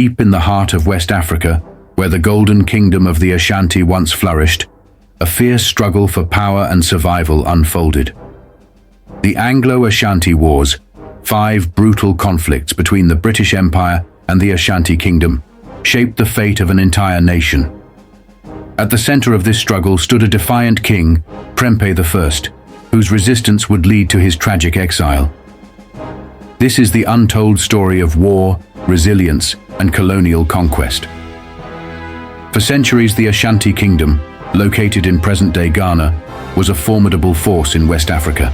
Deep in the heart of West Africa, where the golden kingdom of the Ashanti once flourished, a fierce struggle for power and survival unfolded. The Anglo-Ashanti Wars, 5 brutal conflicts between the British Empire and the Ashanti Kingdom, shaped the fate of an entire nation. At the center of this struggle stood a defiant king, Prempeh I, whose resistance would lead to his tragic exile. This is the untold story of war, resilience, and colonial conquest. For centuries, the Ashanti Kingdom, located in present-day Ghana, was a formidable force in West Africa.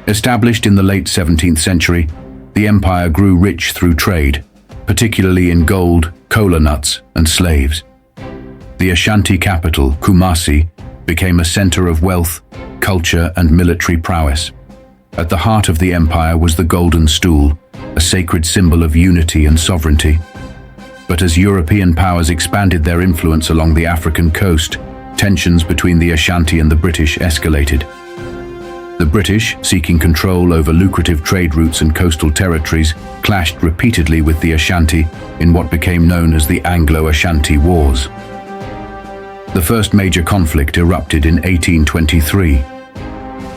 Established in the late 17th century, the empire grew rich through trade, particularly in gold, kola nuts, and slaves. The Ashanti capital, Kumasi, became a center of wealth, culture, and military prowess. At the heart of the empire was the Golden Stool, a sacred symbol of unity and sovereignty. But as European powers expanded their influence along the African coast, tensions between the Ashanti and the British escalated. The British, seeking control over lucrative trade routes and coastal territories, clashed repeatedly with the Ashanti in what became known as the Anglo-Ashanti Wars. The first major conflict erupted in 1823.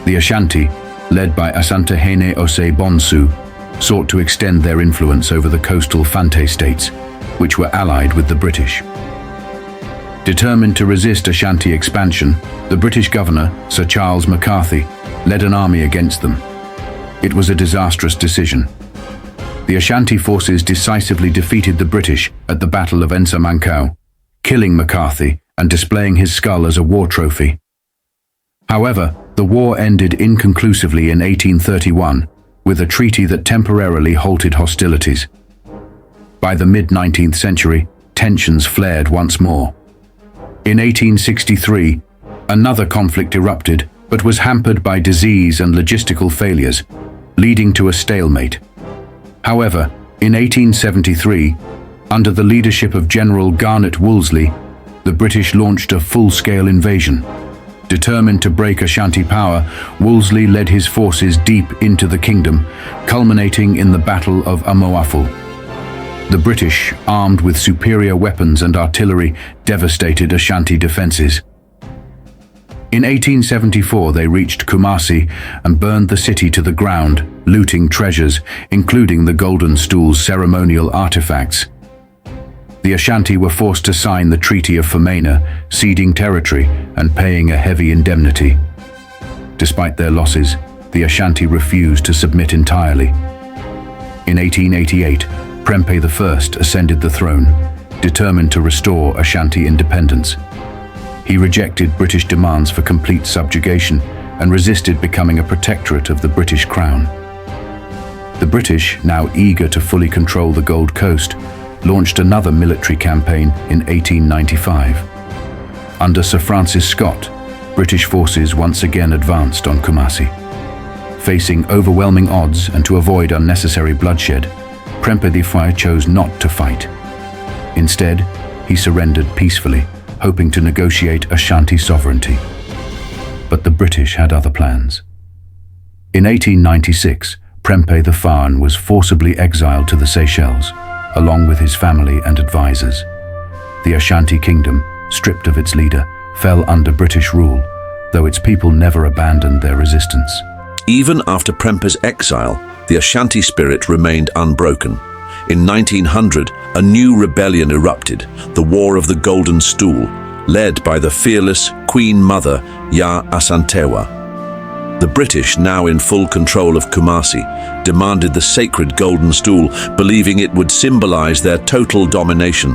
The Ashanti, led by Asantehene Osei Bonsu, sought to extend their influence over the coastal Fante states, which were allied with the British. Determined to resist Ashanti expansion, the British governor, Sir Charles Macarthy, led an army against them. It was a disastrous decision. The Ashanti forces decisively defeated the British at the Battle of Ensamankau, killing Macarthy and displaying his skull as a war trophy. However, the war ended inconclusively in 1831 with a treaty that temporarily halted hostilities. By the mid-19th century, tensions flared once more. In 1863, another conflict erupted but was hampered by disease and logistical failures, leading to a stalemate. However, in 1873, under the leadership of General Garnet Wolseley, the British launched a full-scale invasion. Determined to break Ashanti power, Wolseley led his forces deep into the kingdom, culminating in the Battle of Amoaful. The British, armed with superior weapons and artillery, devastated Ashanti defenses. In 1874, they reached Kumasi and burned the city to the ground, looting treasures, including the Golden Stool's ceremonial artifacts. The Ashanti were forced to sign the Treaty of Fermanagh, ceding territory and paying a heavy indemnity. Despite their losses, the Ashanti refused to submit entirely. In 1888, Prempeh I ascended the throne, determined to restore Ashanti independence. He rejected British demands for complete subjugation and resisted becoming a protectorate of the British Crown. The British, now eager to fully control the Gold Coast, launched another military campaign in 1895. Under Sir Francis Scott, British forces once again advanced on Kumasi. Facing overwhelming odds and to avoid unnecessary bloodshed, Prempeh I chose not to fight. Instead, he surrendered peacefully, hoping to negotiate Ashanti sovereignty. But the British had other plans. In 1896, Prempeh I was forcibly exiled to the Seychelles, along with his family and advisors. The Ashanti Kingdom, stripped of its leader, fell under British rule, though its people never abandoned their resistance. Even after Prempeh's exile, the Ashanti spirit remained unbroken. In 1900, a new rebellion erupted, the War of the Golden Stool, led by the fearless Queen Mother, Ya Asantewa. The British, now in full control of Kumasi, demanded the sacred Golden Stool, believing it would symbolize their total domination.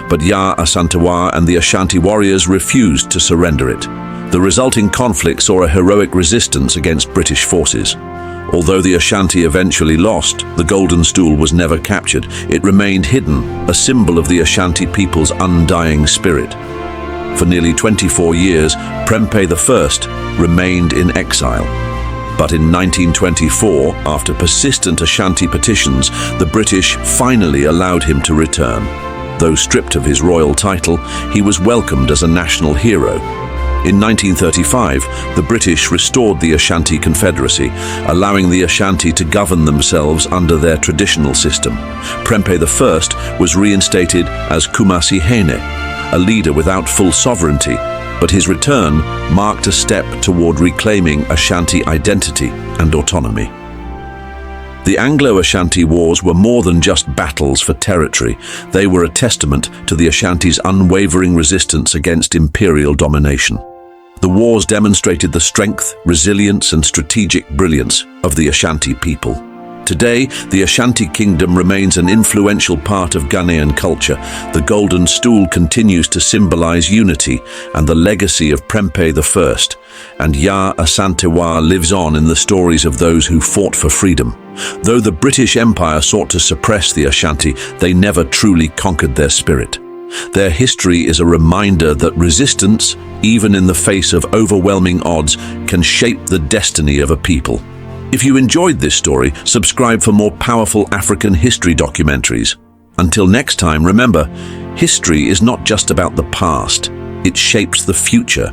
But Ya Asantewa and the Ashanti warriors refused to surrender it. The resulting conflict saw a heroic resistance against British forces. Although the Ashanti eventually lost, the Golden Stool was never captured. It remained hidden, a symbol of the Ashanti people's undying spirit. For nearly 24 years, Prempeh I remained in exile. But in 1924, after persistent Ashanti petitions, the British finally allowed him to return. Though stripped of his royal title, he was welcomed as a national hero. In 1935, the British restored the Ashanti Confederacy, allowing the Ashanti to govern themselves under their traditional system. Prempeh I was reinstated as Kumasi Hene, a leader without full sovereignty, but his return marked a step toward reclaiming Ashanti identity and autonomy. The Anglo-Ashanti Wars were more than just battles for territory. They were a testament to the Ashanti's unwavering resistance against imperial domination. The wars demonstrated the strength, resilience, and strategic brilliance of the Ashanti people. Today, the Ashanti Kingdom remains an influential part of Ghanaian culture. The golden stool continues to symbolize unity and the legacy of Prempeh I, and Ya Asantewaa lives on in the stories of those who fought for freedom. Though the British Empire sought to suppress the Ashanti, they never truly conquered their spirit. Their history is a reminder that resistance, even in the face of overwhelming odds, can shape the destiny of a people. If you enjoyed this story, subscribe for more powerful African history documentaries. Until next time, remember, history is not just about the past, it shapes the future.